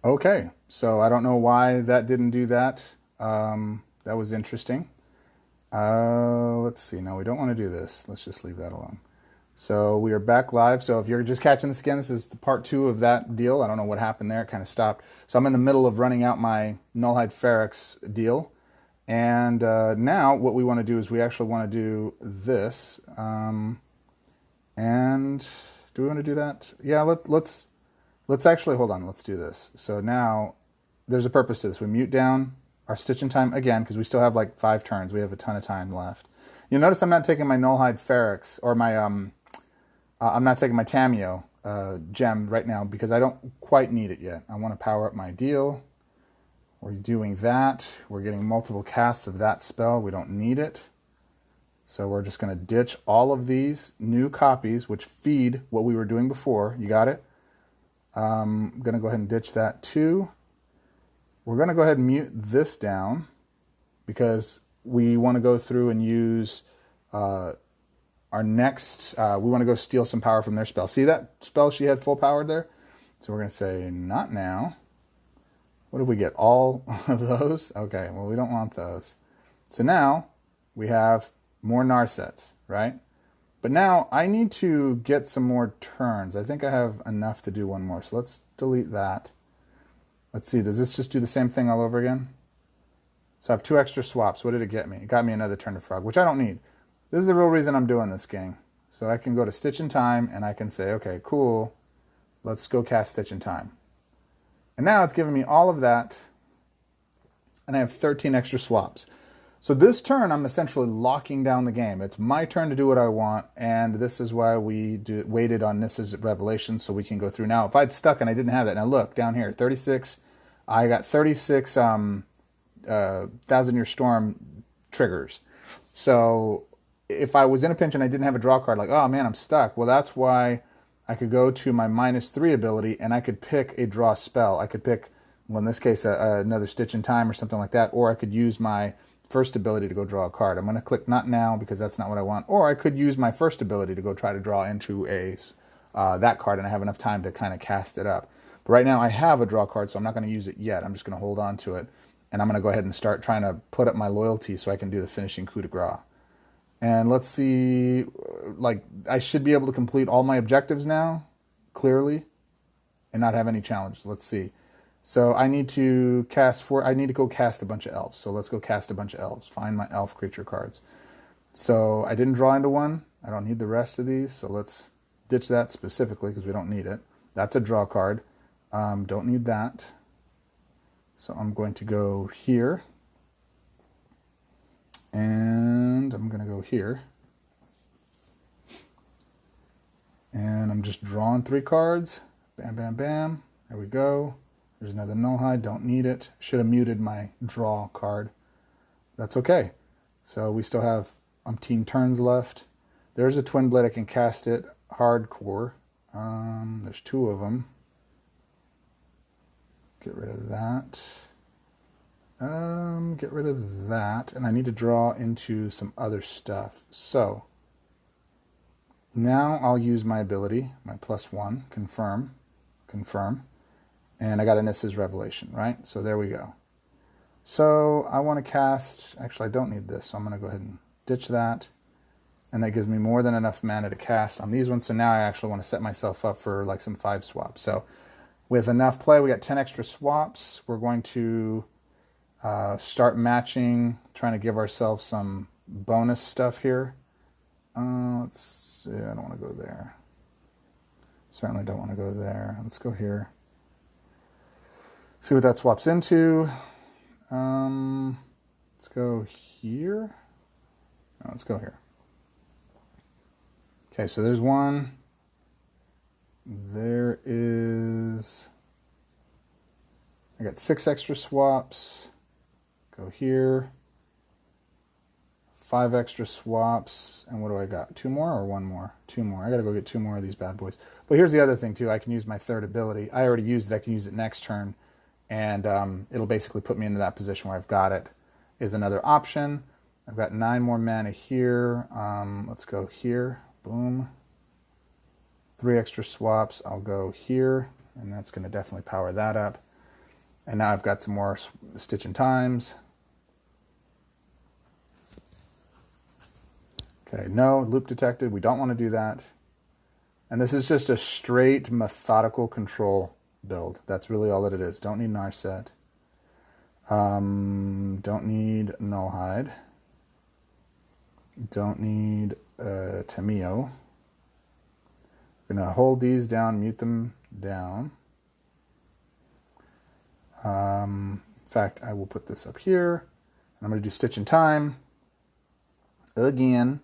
Okay, so I don't know why that didn't do that. That was interesting. Let's see. No, we don't want to do this. Let's just leave that alone. So we are back live. So if you're just catching this again, this is the part two of that deal. I don't know what happened there. It kind of stopped. So I'm in the middle of running out my NullHide Ferrox deal. And now what we want to do is we actually want to do this. And do we want to do that? Yeah, let's actually, hold on. Let's do this. So now there's a purpose to this. We mute down our stitch in time again because we still have like 5 turns. We have a ton of time left. You'll notice I'm not taking my NullHide Ferrox or my I'm not taking my Tamio gem right now because I don't quite need it yet. I want to power up my deal. We're doing that. We're getting multiple casts of that spell. We don't need it. So we're just going to ditch all of these new copies which feed what we were doing before. You got it? I'm going to go ahead and ditch that too. We're going to go ahead and mute this down because we want to go through and use our next, we want to go steal some power from their spell. See that spell she had full power there? So we're going to say, not now. What did we get? All of those? Okay, well, we don't want those. So now we have more Narsets, right? But now I need to get some more turns. I think I have enough to do one more. So let's delete that. Let's see, does this just do the same thing all over again? So I have 2 extra swaps. What did it get me? It got me another turn to frog, which I don't need. This is the real reason I'm doing this, gang. So I can go to Stitch in Time and I can say, okay, cool. Let's go cast Stitch in Time. And now it's giving me all of that. And I have 13 extra swaps. So this turn, I'm essentially locking down the game. It's my turn to do what I want. And this is why we waited on Nissa's Revelation so we can go through. Now, if I'd stuck and I didn't have that, now look, down here, 36. I got 36 Thousand Year Storm triggers. So if I was in a pinch and I didn't have a draw card, like, oh man, I'm stuck. Well, that's why I could go to my -3 ability and I could pick a draw spell. I could pick, well, in this case, another Stitch in Time or something like that, or I could use my first ability to go draw a card. I'm going to click not now because that's not what I want, or I could use my first ability to go try to draw into that card and I have enough time to kind of cast it up. But right now I have a draw card, so I'm not going to use it yet. I'm just going to hold on to it, and I'm going to go ahead and start trying to put up my loyalty so I can do the finishing coup de grace. And let's see, like, I should be able to complete all my objectives now, clearly, and not have any challenges. Let's see. So I need to I need to go cast a bunch of elves. So let's go cast a bunch of elves. Find my elf creature cards. So I didn't draw into one. I don't need the rest of these. So let's ditch that specifically because we don't need it. That's a draw card. Don't need that. So I'm going to go here. And I'm going to go here. And I'm just drawing 3 cards. Bam, bam, bam. There we go. There's another NullHide. Don't need it. Should have muted my draw card. That's okay. So we still have umpteen turns left. There's a Twin Blade. I can cast it hardcore. There's 2 of them. Get rid of that. Get rid of that. And I need to draw into some other stuff. So now I'll use my ability, my +1, confirm. And I got Anissa's Revelation, right? So there we go. So I want to cast, actually I don't need this, so I'm going to go ahead and ditch that. And that gives me more than enough mana to cast on these ones. So now I actually want to set myself up for like some 5 swaps. So with enough play, we got 10 extra swaps. We're going to start matching, trying to give ourselves some bonus stuff here. Let's see, I don't want to go there. Certainly don't want to go there. Let's go here. See what that swaps into. Let's go here. No, let's go here. Okay, so there's one. There is... I got 6 extra swaps. Go here. 5 extra swaps. And what do I got? 2 more or 1 more? 2 more. I got to go get 2 more of these bad boys. But here's the other thing, too. I can use my 3rd ability. I already used it. I can use it next turn. And it'll basically put me into that position where I've got it. Is another option. I've got 9 more mana here. Let's go here. Boom. 3 extra swaps. I'll go here. And that's going to definitely power that up. And now I've got some more stitch and times. Okay, no, loop detected. We don't want to do that. And this is just a straight methodical control build. That's really all that it is. Don't need Narset. Don't need NullHide. Don't need Tamio. I'm going to hold these down, mute them down. In fact, I will put this up here. I'm going to do stitch and time again.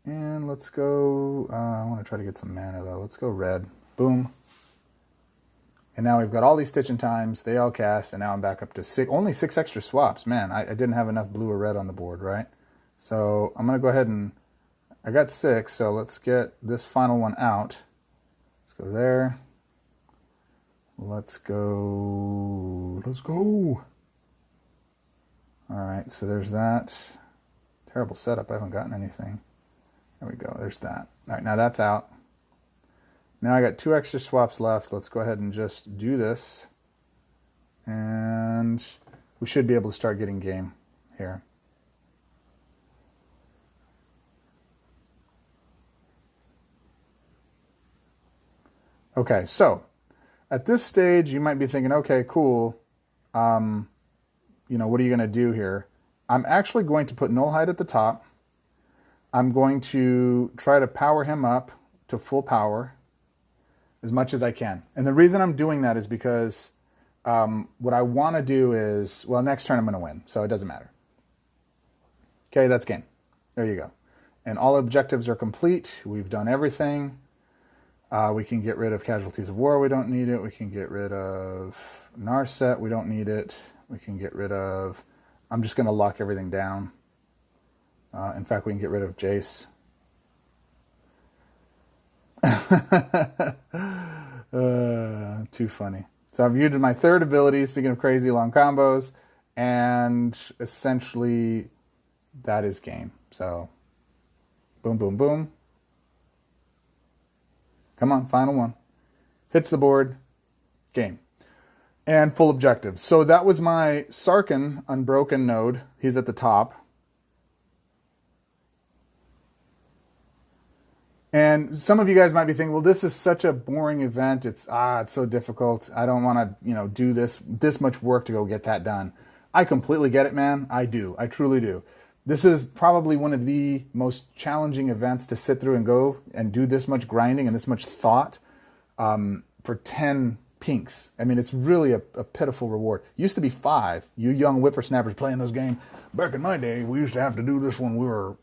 And let's go, I want to try to get some mana though. Let's go red. Boom. And now we've got all these stitch and times. They all cast, and now I'm back up to only 6 extra swaps. Man, I didn't have enough blue or red on the board, right? So I'm going to go ahead and, I got 6, so let's get this final one out. Let's go there. Let's go. All right, so there's that. Terrible setup, I haven't gotten anything. There we go, there's that. All right, now that's out. Now I got 2 extra swaps left. Let's go ahead and just do this. And we should be able to start getting game here. Okay, so at this stage, you might be thinking, okay, cool. What are you going to do here? I'm actually going to put NullHide at the top. I'm going to try to power him up to full power as much as I can. And the reason I'm doing that is because what I want to do is, well, next turn I'm going to win, so it doesn't matter. Okay, that's game. There you go. And all objectives are complete. We've done everything. We can get rid of Casualties of War. We don't need it. We can get rid of Narset. We don't need it. We can get rid of... I'm just going to lock everything down. In fact, we can get rid of Jace. Too funny. So I've used my third ability, speaking of crazy long combos, and essentially that is game. So boom, boom, boom. Come on, final one. Hits the board, game. And full objectives. So that was my Sarkhan Unbroken node. He's at the top. And some of you guys might be thinking, well, this is such a boring event. It's so difficult. I don't want to, do this much work to go get that done. I completely get it, man. I do. I truly do. This is probably one of the most challenging events to sit through and go and do this much grinding and this much thought for 10 pinks. I mean, it's really a pitiful reward. It used to be 5. You young whippersnappers playing this game. Back in my day, we used to have to do this when we were,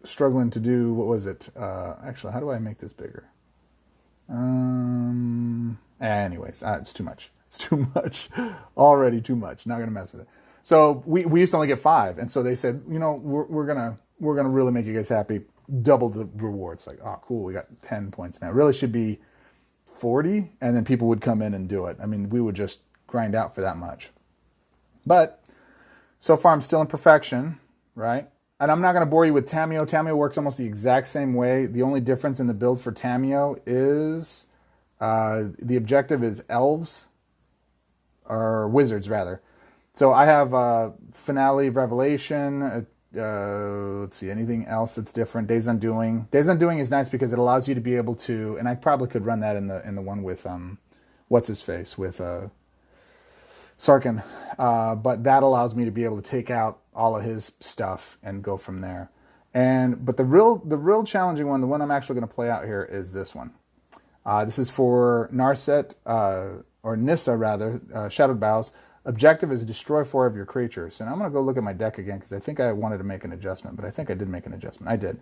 struggling to do, what was it? Actually, how do I make this bigger? Anyways, it's too much. It's too much. Already too much. Not going to mess with it. So we used to only get 5. And so they said, we're going to really make you guys happy. Double the rewards. Like, oh, cool. We got 10 points now. It really should be 40. And then people would come in and do it. I mean, we would just grind out for that much. But so far I'm still in perfection, right? And I'm not going to bore you with Tamio. Tamio works almost the exact same way. The only difference in the build for Tamio is the objective is elves, or wizards, rather. So I have Finale, Revelation, let's see, anything else that's different? Days Undoing. Days Undoing is nice because it allows you to be able to, and I probably could run that in the one with, what's-his-face, with Sarkhan. But that allows me to be able to take out all of his stuff and go from there. But the real challenging one, the one I'm actually going to play out here, is this one. This is for Narset, or Nissa rather, Shadowed Boughs. Objective is destroy 4 of your creatures. And I'm going to go look at my deck again because I think I wanted to make an adjustment, but I think I did make an adjustment. I did.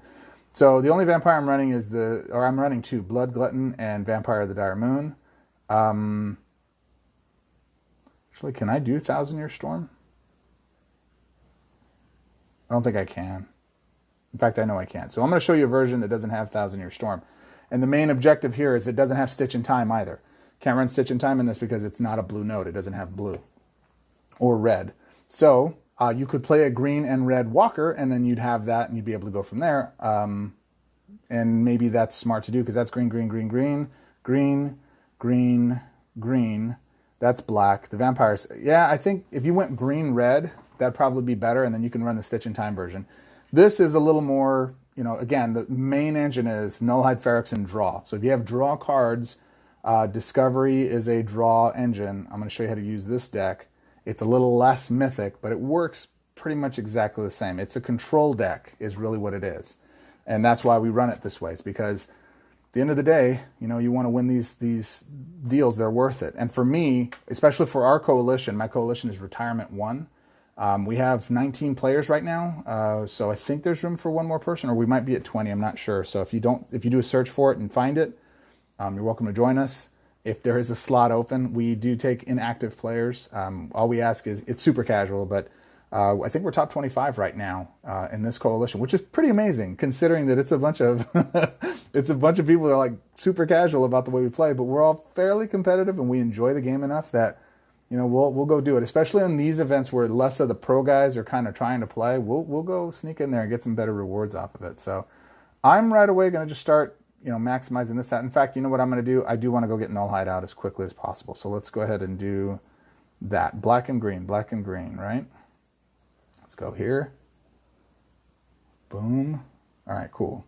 So the only vampire I'm running is I'm running 2, Blood Glutton and Vampire of the Dire Moon. Actually, can I do Thousand Year Storm? I don't think I can. In fact, I know I can't. So I'm going to show you a version that doesn't have Thousand Year Storm. And the main objective here is it doesn't have Stitch in Time either. Can't run Stitch in Time in this because it's not a blue node. It doesn't have blue or red. So you could play a green and red walker, and then you'd have that, and you'd be able to go from there. And maybe that's smart to do because that's green, green, green, green, green, green, green, That's black. The vampires, yeah, I think if you went green-red, that'd probably be better, and then you can run the Stitch in Time version. This is a little more, you know, again, the main engine is NullHide, Ferrox, and Draw. So if you have draw cards, Discovery is a draw engine. I'm going to show you how to use this deck. It's a little less mythic, but it works pretty much exactly the same. It's a control deck is really what it is. And that's why we run it this way, is because at the end of the day, you know, you want to win these deals, they're worth it. And for me, especially for our coalition, my coalition is Retirement 1. We have 19 players right now, so I think there's room for one more person, or we might be at 20, I'm not sure. So if you do a search for it and find it, you're welcome to join us. If there is a slot open, we do take inactive players. All we ask is, it's super casual, but I think we're top 25 right now in this coalition, which is pretty amazing considering that it's a bunch of it's a bunch of people that are like super casual about the way we play, but we're all fairly competitive and we enjoy the game enough that, you know, we'll go do it. Especially in these events where less of the pro guys are kind of trying to play, we'll go sneak in there and get some better rewards off of it. So I'm right away going to just start, you know, maximizing this out. In fact, you know what I'm going to do? I do want to go get NullHide out as quickly as possible. So let's go ahead and do that. Black and green, right? Let's go here. Boom. All right, cool.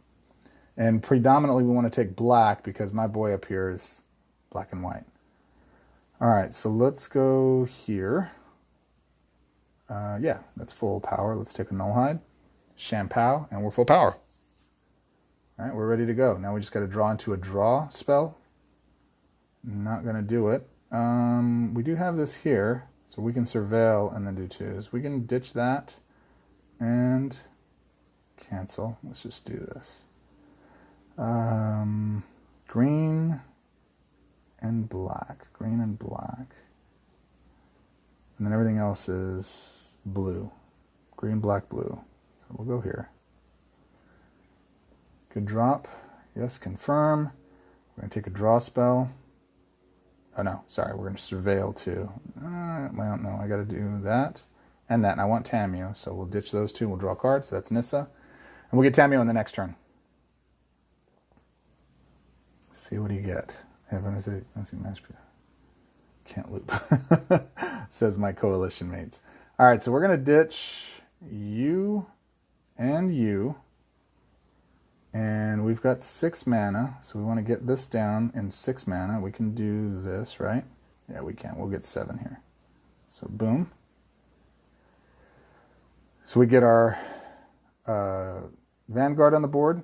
And predominantly we want to take black because my boy up here is black and white. All right, so let's go here. Yeah, that's full power. Let's take a NullHide, Shampoo, and we're full power. All right, we're ready to go. Now we just got to draw into a draw spell. Not going to do it. We do have this here, so we can surveil and then do twos. We can ditch that and cancel. Let's just do this. Green and black. Green and black. And then everything else is blue. Green, black, blue. So we'll go here. Good drop. Yes, confirm. We're going to take a draw spell. Oh, no, sorry. We're going to surveil too. Well, no, I got to do that and that. And I want Tamiyo, so we'll ditch those two. We'll draw cards. So that's Nissa. And we'll get Tamiyo in the next turn. Let's see what do you get. Can't loop. Says my coalition mates. All right, so we're going to ditch you and you. And we've got 6 mana, so we want to get this down in 6 mana. We can do this, right? Yeah, we can. We'll get 7 here. So boom. So we get our Vanguard on the board.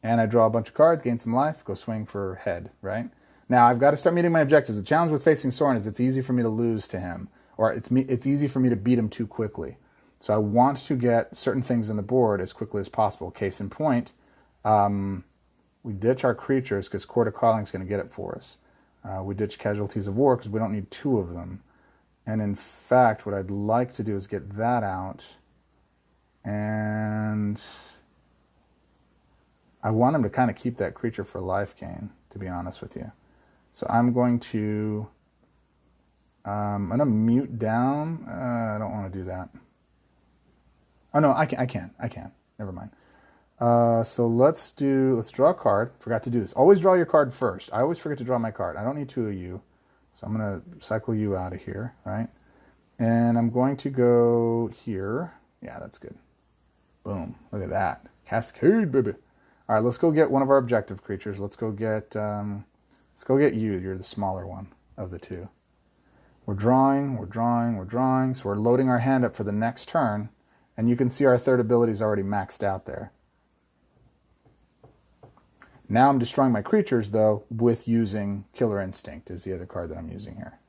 And I draw a bunch of cards, gain some life, go swing for head, right? Now I've got to start meeting my objectives. The challenge with facing Soren is it's easy for me to lose to him, or it's easy for me to beat him too quickly. So I want to get certain things on the board as quickly as possible. Case in point, we ditch our creatures because Court of Calling is going to get it for us. We ditch Casualties of War because we don't need 2 of them. And in fact, what I'd like to do is get that out. And I want him to kind of keep that creature for life gain, to be honest with you. So I'm going to mute down. I don't want to do that. Oh no, I can. Never mind. So let's draw a card. Forgot to do this. Always draw your card first. I always forget to draw my card. I don't need 2 of you. So I'm going to cycle you out of here, right? And I'm going to go here. Yeah, that's good. Boom. Look at that. Cascade, baby. All right, let's go get one of our objective creatures. Let's go get you. You're the smaller one of the 2. We're drawing. So we're loading our hand up for the next turn. And you can see our third ability is already maxed out there. Now I'm destroying my creatures, though, with using Killer Instinct is the other card that I'm using here.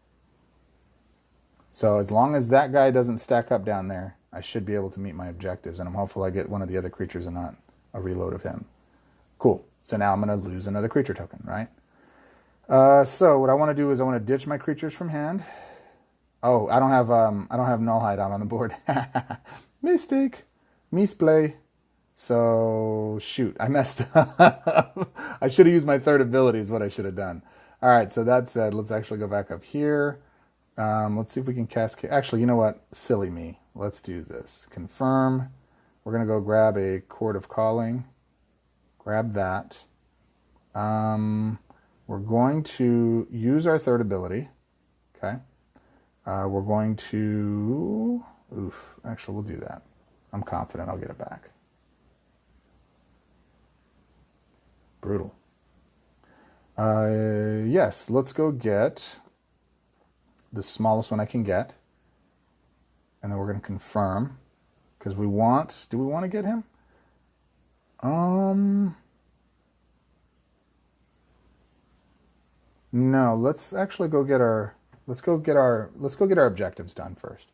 So as long as that guy doesn't stack up down there, I should be able to meet my objectives. And I'm hopeful I get one of the other creatures and not a reload of him. Cool. So now I'm going to lose another creature token, right? So what I want to do is I want to ditch my creatures from hand. Oh, I don't have NullHide out on the board. Mistake. Misplay. So, shoot, I messed up. I should have used my third ability is what I should have done. All right, so that said, let's actually go back up here. Let's see if we can cascade. Actually, you know what? Silly me. Let's do this. Confirm. We're going to go grab a Court of Calling. Grab that. We're going to use our third ability. Okay. We're going to... Actually, we'll do that. I'm confident I'll get it back. Brutal. Yes, let's go get the smallest one I can get. And then we're going to confirm. Because we want... Do we want to get him? No, let's actually go get our... Let's go get our objectives done first.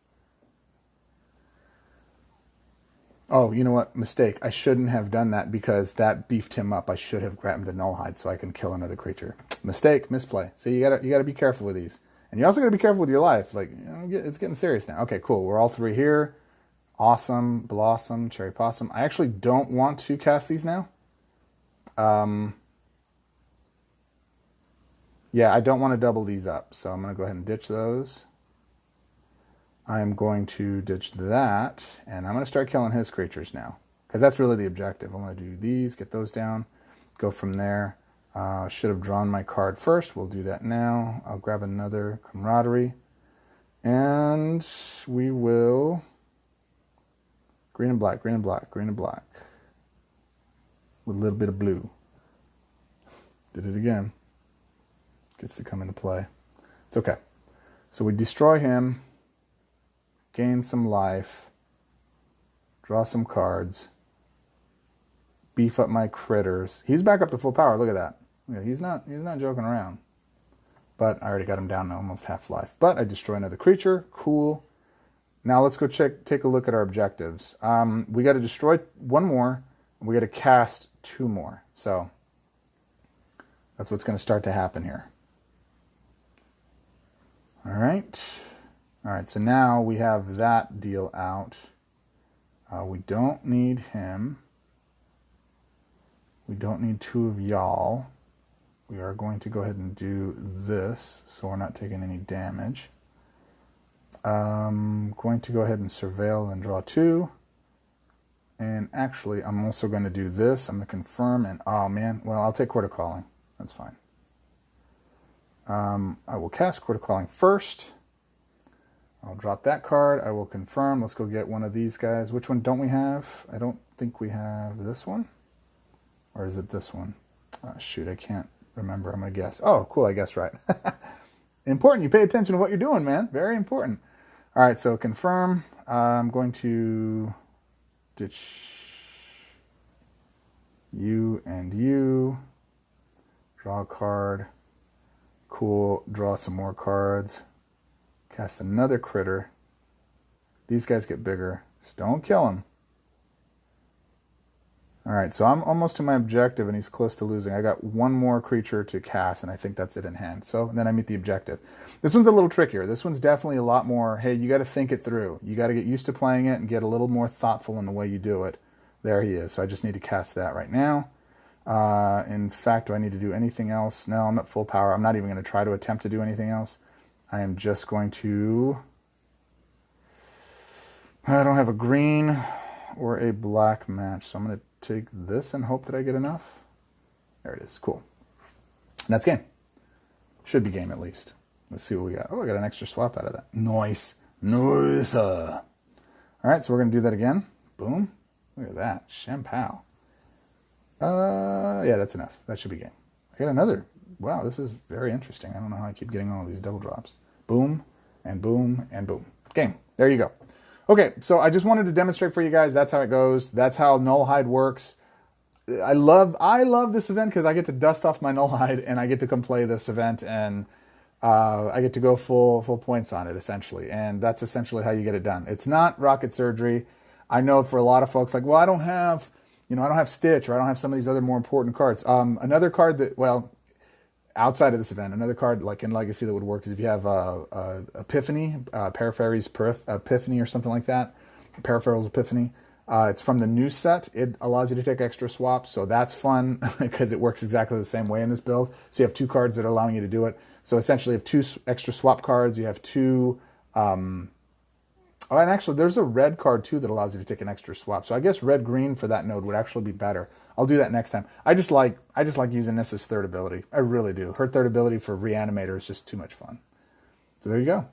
Oh, you know what? Mistake. I shouldn't have done that because that beefed him up. I should have grabbed the NullHide so I can kill another creature. Mistake. Misplay. See, you gotta be careful with these. And you also gotta be careful with your life. Like, you know, it's getting serious now. Okay, cool. We're all three here. Awesome. Blossom. Cherry Possum. I actually don't want to cast these now. Yeah, I don't want to double these up. So I'm going to go ahead and ditch those. I am going to ditch that, and I'm going to start killing his creatures now, because that's really the objective. I'm going to do these, get those down, go from there. Should have drawn my card first. We'll do that now. I'll grab another Camaraderie, and we will green and black, green and black, green and black, with a little bit of blue. Did it again. Gets to come into play. It's okay. So we destroy him. Gain some life, draw some cards, beef up my critters. He's back up to full power. Look at that. Yeah, he's not joking around. But I already got him down to almost half life. But I destroy another creature. Cool. Now let's go take a look at our objectives. We got to destroy one more. And we got to cast two more. So that's what's going to start to happen here. All right. All right, so now we have that deal out. We don't need him. We don't need two of y'all. We are going to go ahead and do this, so we're not taking any damage. Going to go ahead and surveil and draw two. And actually, I'm also going to do this. I'm going to confirm, and oh man, well, I'll take Court of Calling. That's fine. I will cast Court of Calling first. I'll drop that card. I will confirm. Let's go get one of these guys. Which one don't we have? I don't think we have this one. Or is it this one? Oh, shoot, I can't remember. I'm going to guess. Oh, cool. I guessed right. Important. You pay attention to what you're doing, man. Very important. All right, so confirm. I'm going to ditch you and you. Draw a card. Cool. Draw some more cards. Cast another critter. These guys get bigger. Just don't kill them. All right, so I'm almost to my objective, and he's close to losing. I got one more creature to cast, and I think that's it in hand. So then I meet the objective. This one's a little trickier. This one's definitely a lot more, hey, you got to think it through. You got to get used to playing it and get a little more thoughtful in the way you do it. There he is. So I just need to cast that right now. In fact, do I need to do anything else? No, I'm at full power. I'm not even going to try to attempt to do anything else. I am just going to... I don't have a green or a black match, so I'm going to take this and hope that I get enough. There it is. Cool. And that's game. Should be game at least. Let's see what we got. Oh, I got an extra swap out of that. Nice. Nice. All right, so we're going to do that again. Boom. Look at that. Shampoo. Yeah, that's enough. That should be game. I got another. Wow, this is very interesting. I don't know how I keep getting all these double drops. Boom, and boom, and boom. Game. There you go. Okay, so I just wanted to demonstrate for you guys. That's how it goes. That's how NullHide works. I love this event because I get to dust off my NullHide and I get to come play this event, and I get to go full points on it, essentially. And that's essentially how you get it done. It's not rocket surgery. I know for a lot of folks, like, well, I don't have Stitch, or I don't have some of these other more important cards. Another card that, well, outside of this event, another card like in Legacy that would work is if you have Epiphany, Parapheral's Epiphany or something like that, Parapheral's Epiphany. It's from the new set. It allows you to take extra swaps, so that's fun because it works exactly the same way in this build. So you have two cards that are allowing you to do it. So essentially you have two extra swap cards. You have two... and actually there's a red card too that allows you to take an extra swap. So I guess red-green for that node would actually be better. I'll do that next time. I just like using Nessa's third ability. I really do. Her third ability for Reanimator is just too much fun. So there you go.